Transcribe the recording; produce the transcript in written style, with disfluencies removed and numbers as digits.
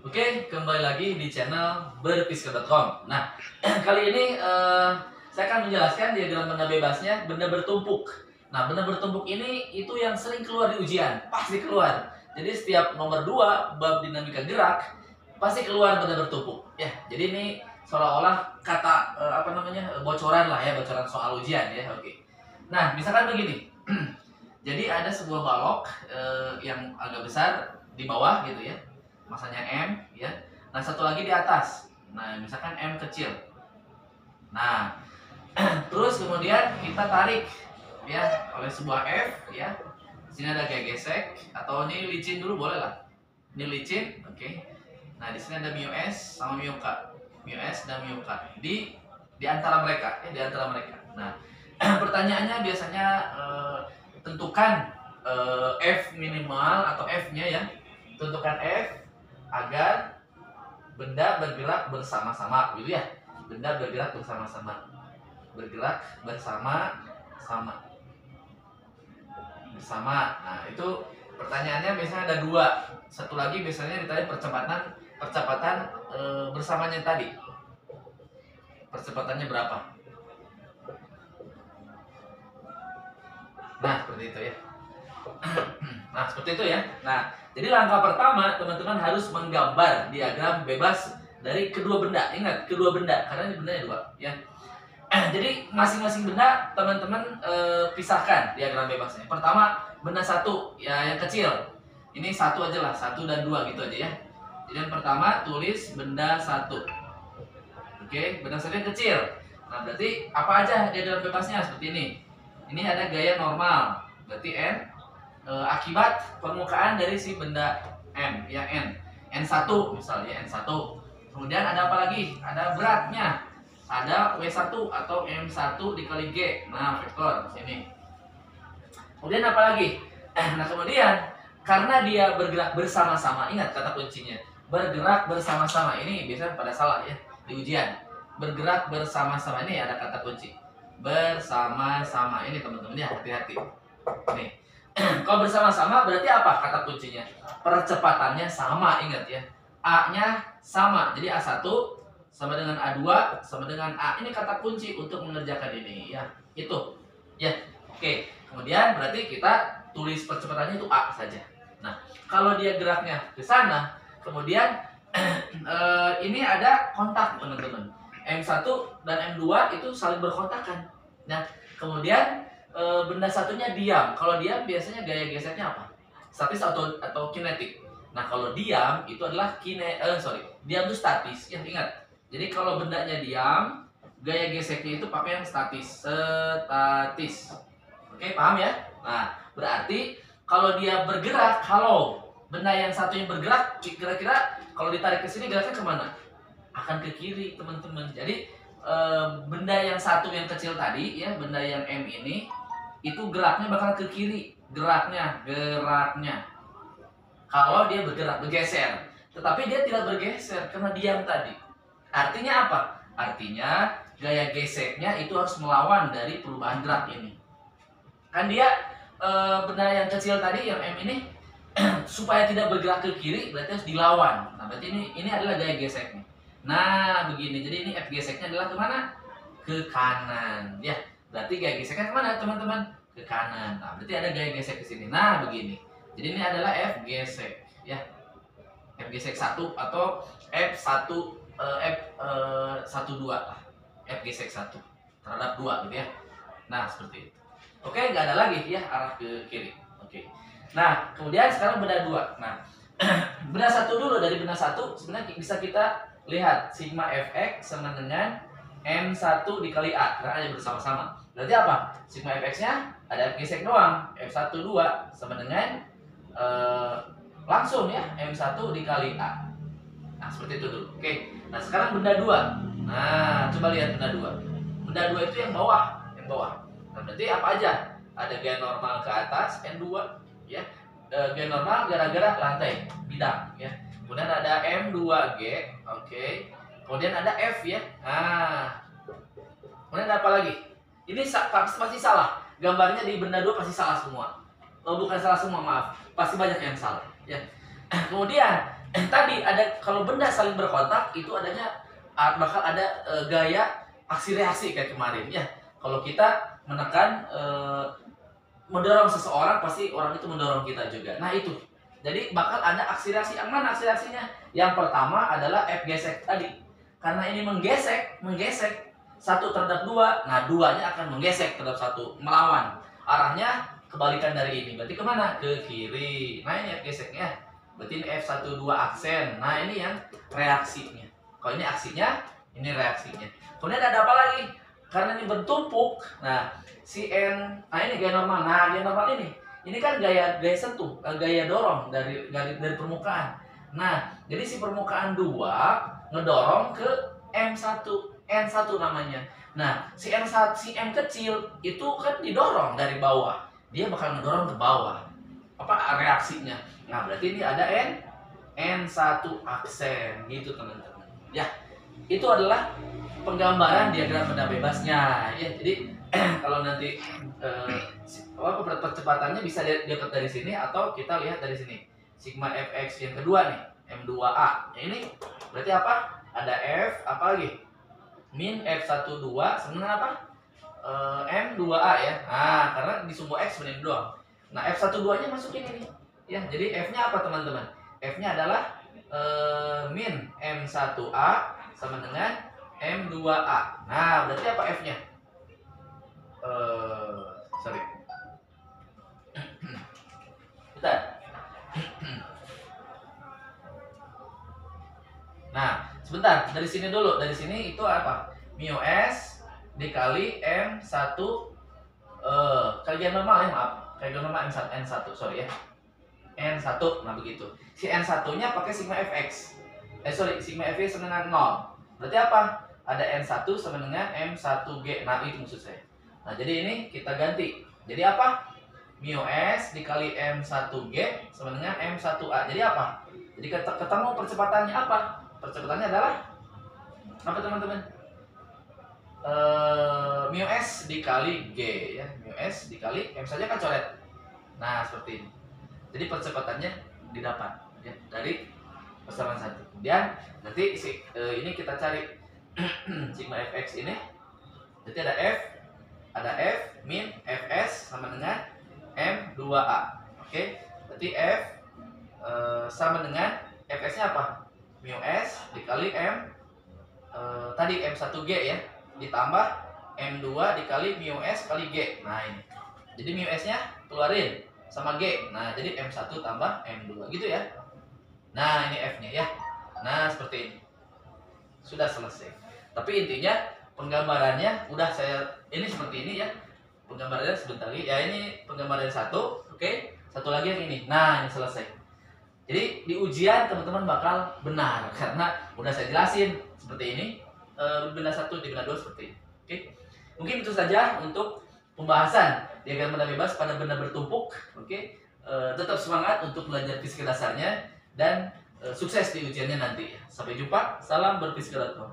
Oke, kembali lagi di channel berfiskal.com. Nah, kali ini saya akan menjelaskan diagram benda bebasnya benda bertumpuk. Nah, benda bertumpuk ini itu yang sering keluar di ujian, pasti keluar. Jadi setiap nomor 2 bab dinamika gerak pasti keluar benda bertumpuk. Ya, jadi ini seolah-olah kata bocoran lah ya, bocoran soal ujian ya. Oke. Nah, misalkan begini. Jadi ada sebuah balok yang agak besar di bawah gitu ya, masanya M ya. Nah, satu lagi di atas. Nah, misalkan M kecil. Nah, terus kemudian kita tarik ya oleh sebuah F ya. Di sini ada kayak gesek atau ini licin dulu boleh lah. Ini licin, oke. Nah, di sini ada mu S sama mu K. Mu S dan mu K di antara mereka ya, di antara mereka. Nah, pertanyaannya biasanya tentukan F minimal atau F-nya ya. Tentukan F agar benda bergerak bersama-sama gitu ya. Benda bergerak bersama-sama. Bergerak bersama-sama. Nah, itu pertanyaannya biasanya ada 2. Satu lagi biasanya ditanya percepatan bersamanya tadi. Percepatannya berapa? Nah, seperti itu ya. Nah, seperti itu ya. Nah, jadi langkah pertama teman-teman harus menggambar diagram bebas dari kedua benda. Ingat, kedua benda karena ini bendanya 2 ya. Jadi masing-masing benda teman-teman pisahkan diagram bebasnya. Pertama, benda 1 ya yang kecil. Ini 1 aja lah, 1 dan 2 gitu aja ya. Jadi yang pertama tulis benda 1. Oke, benda 1 yang kecil. Nah, berarti apa aja diagram bebasnya seperti ini. Ini ada gaya normal, berarti N akibat permukaan dari si benda M, ya N1 misalnya N1. Kemudian ada apa lagi? Ada beratnya, ada W1 atau M1 dikali G. Nah, vektor sini. Kemudian apa lagi? Nah, kemudian karena dia bergerak bersama-sama, ingat kata kuncinya, bergerak bersama-sama. Ini biasanya pada salah ya di ujian. Bergerak bersama-sama ini ada kata kunci. Bersama-sama ini teman-teman ya, hati-hati. Nih. Kalau bersama-sama berarti apa kata kuncinya? Percepatannya sama, ingat ya. A-nya sama. Jadi A1 sama dengan A2 sama dengan A. Ini kata kunci untuk mengerjakan ini ya. Itu. Ya. Oke. Kemudian berarti kita tulis percepatannya itu A saja. Nah, kalau dia geraknya ke sana, kemudian ini ada kontak teman-teman. M1 dan M2 itu saling berkontakan. Nah, kemudian benda satunya diam. Kalau diam biasanya gaya geseknya apa? Statis atau kinetik. Nah, kalau diam itu adalah diam itu statis. Ya, ingat. Jadi kalau bendanya diam, gaya geseknya itu pakai yang statis. Statis. Oke, paham ya? Nah, berarti kalau dia bergerak, kalau benda yang satunya bergerak, kira-kira kalau ditarik ke sini geraknya kemana? Akan ke kiri, teman-teman. Jadi benda yang satu yang kecil tadi ya, benda yang M ini itu geraknya bakal ke kiri, geraknya kalau dia bergeser. Tetapi dia tidak bergeser karena diam tadi. Artinya apa? Artinya gaya geseknya itu harus melawan dari perubahan gerak ini. Kan dia benda yang kecil tadi yang M ini supaya tidak bergerak ke kiri berarti harus dilawan. Nah, berarti ini adalah gaya geseknya. Nah, begini. Jadi ini F geseknya adalah kemana? Ke kanan. Ya, berarti gaya geseknya kemana, teman-teman? Ke kanan. Nah, berarti ada gaya gesek ke sini. Nah, begini. Jadi ini adalah F gesek, ya. F gesek 1 atau F1 F12 lah. F gesek 1 terhadap 2 gitu ya. Nah, seperti itu. Oke, nggak ada lagi ya arah ke kiri. Oke. Nah, kemudian sekarang benda 2. Nah, benda 1 dulu. Dari benda 1 sebenarnya bisa kita lihat sigma fx sama dengan M1 dikali A karena ada bersama-sama. Berarti apa? Sigma fx-nya ada F gesek doang. F1 2 sama dengan langsung ya M1 dikali A. Nah, seperti itu dulu. Oke. Nah, sekarang benda 2. Nah, coba lihat benda 2. Benda 2 itu yang bawah, Nah, berarti apa aja? Ada gaya normal ke atas N2 ya. Gaya normal gara-gara lantai bidang ya. Kemudian ada M2G, oke. Kemudian ada F ya. Nah, kemudian ada apa lagi? Ini pasti salah. Gambarnya di benda 2 pasti salah semua. Oh, bukan salah semua, maaf. Pasti banyak yang salah. Ya. Kemudian tadi ada kalau benda saling berkontak itu adanya bakal ada gaya aksi reaksi kayak kemarin ya. Kalau kita menekan mendorong seseorang, pasti orang itu mendorong kita juga. Nah itu, jadi bakal ada aksi reaksi. Yang mana aksi reaksinya? Yang pertama adalah F gesek tadi, karena ini menggesek satu terhadap dua, nah duanya akan menggesek terhadap satu, melawan arahnya, kebalikan dari ini. Berarti kemana? Ke kiri. Nah ini F geseknya, berarti ini F12 aksen. Nah ini yang reaksinya. Kalau ini aksinya, ini reaksinya. Kemudian ada apa lagi? Karena ini bertumpuk, nah si N, nah ini gaya normal. Nah gaya normal ini kan gaya sentuh, gaya dorong dari permukaan. Nah jadi si permukaan 2 ngedorong ke M1, N1 namanya. Nah si N1, si M kecil itu kan didorong dari bawah, dia bakal ngedorong ke bawah. Apa reaksinya? Nah berarti ini ada N1 aksen gitu teman-teman. Ya, itu adalah penggambaran diagram benda bebasnya. Ya, jadi kalau nanti percepatannya bisa dapat dari sini atau kita lihat dari sini. Sigma fx yang kedua nih, M2A. Ini berarti apa? Ada F apa lagi? Min F12 sama dengan apa? M2A ya. Nah, karena di sumbu X benar doang. Nah, F12-nya masukin ini. Ya, jadi F-nya apa teman-teman? F-nya adalah min M1A sama dengan M2A. Nah, berarti apa F-nya? Sorry. Bentar. Nah, sebentar. Dari sini dulu. Dari sini itu apa? Mu S dikali M1 kalian normal ya, maaf. Kalian normal N1, sorry ya. N1, nah begitu. Si N1-nya pakai sigma fx. Sigma fx sama dengan 0. Berarti apa? Ada N1 sama dengan M1G. Nah, itu maksud saya. Nah, jadi ini kita ganti. Jadi apa? Mu S dikali M1G sama dengan M1A. Jadi apa? Jadi ketemu percepatannya apa? Percepatannya adalah apa teman-teman? Mu S dikali G ya. Mu S dikali M saja kan coret. Nah, seperti ini. Jadi percepatannya didapat ya dari persamaan satu. Kemudian nanti ini kita cari sigma fx ini. Jadi ada F min fs sama dengan M2A. Oke. Berarti F sama dengan fs-nya apa? Mu S dikali M tadi M1G ya, ditambah M2 dikali mu S kali G. Nah ini. Jadi mu S-nya keluarin sama G. Nah, jadi M1 tambah M2 gitu ya. Nah, ini F-nya ya. Nah, seperti ini. Sudah selesai. Tapi intinya penggambarannya udah ini seperti ini ya. Penggambarannya sebentar lagi. Ya, ini penggambaran satu, oke. Satu lagi yang ini. Nah, ini selesai. Jadi di ujian teman-teman bakal benar karena udah saya jelasin seperti ini. Benda 1 di benda 2 seperti ini. Oke. Mungkin itu saja untuk pembahasan diagram benda bebas pada benda bertumpuk. Oke. Tetap semangat untuk belajar fisika dasarnya dan sukses di ujiannya nanti. Sampai jumpa. Salam berfisika.com.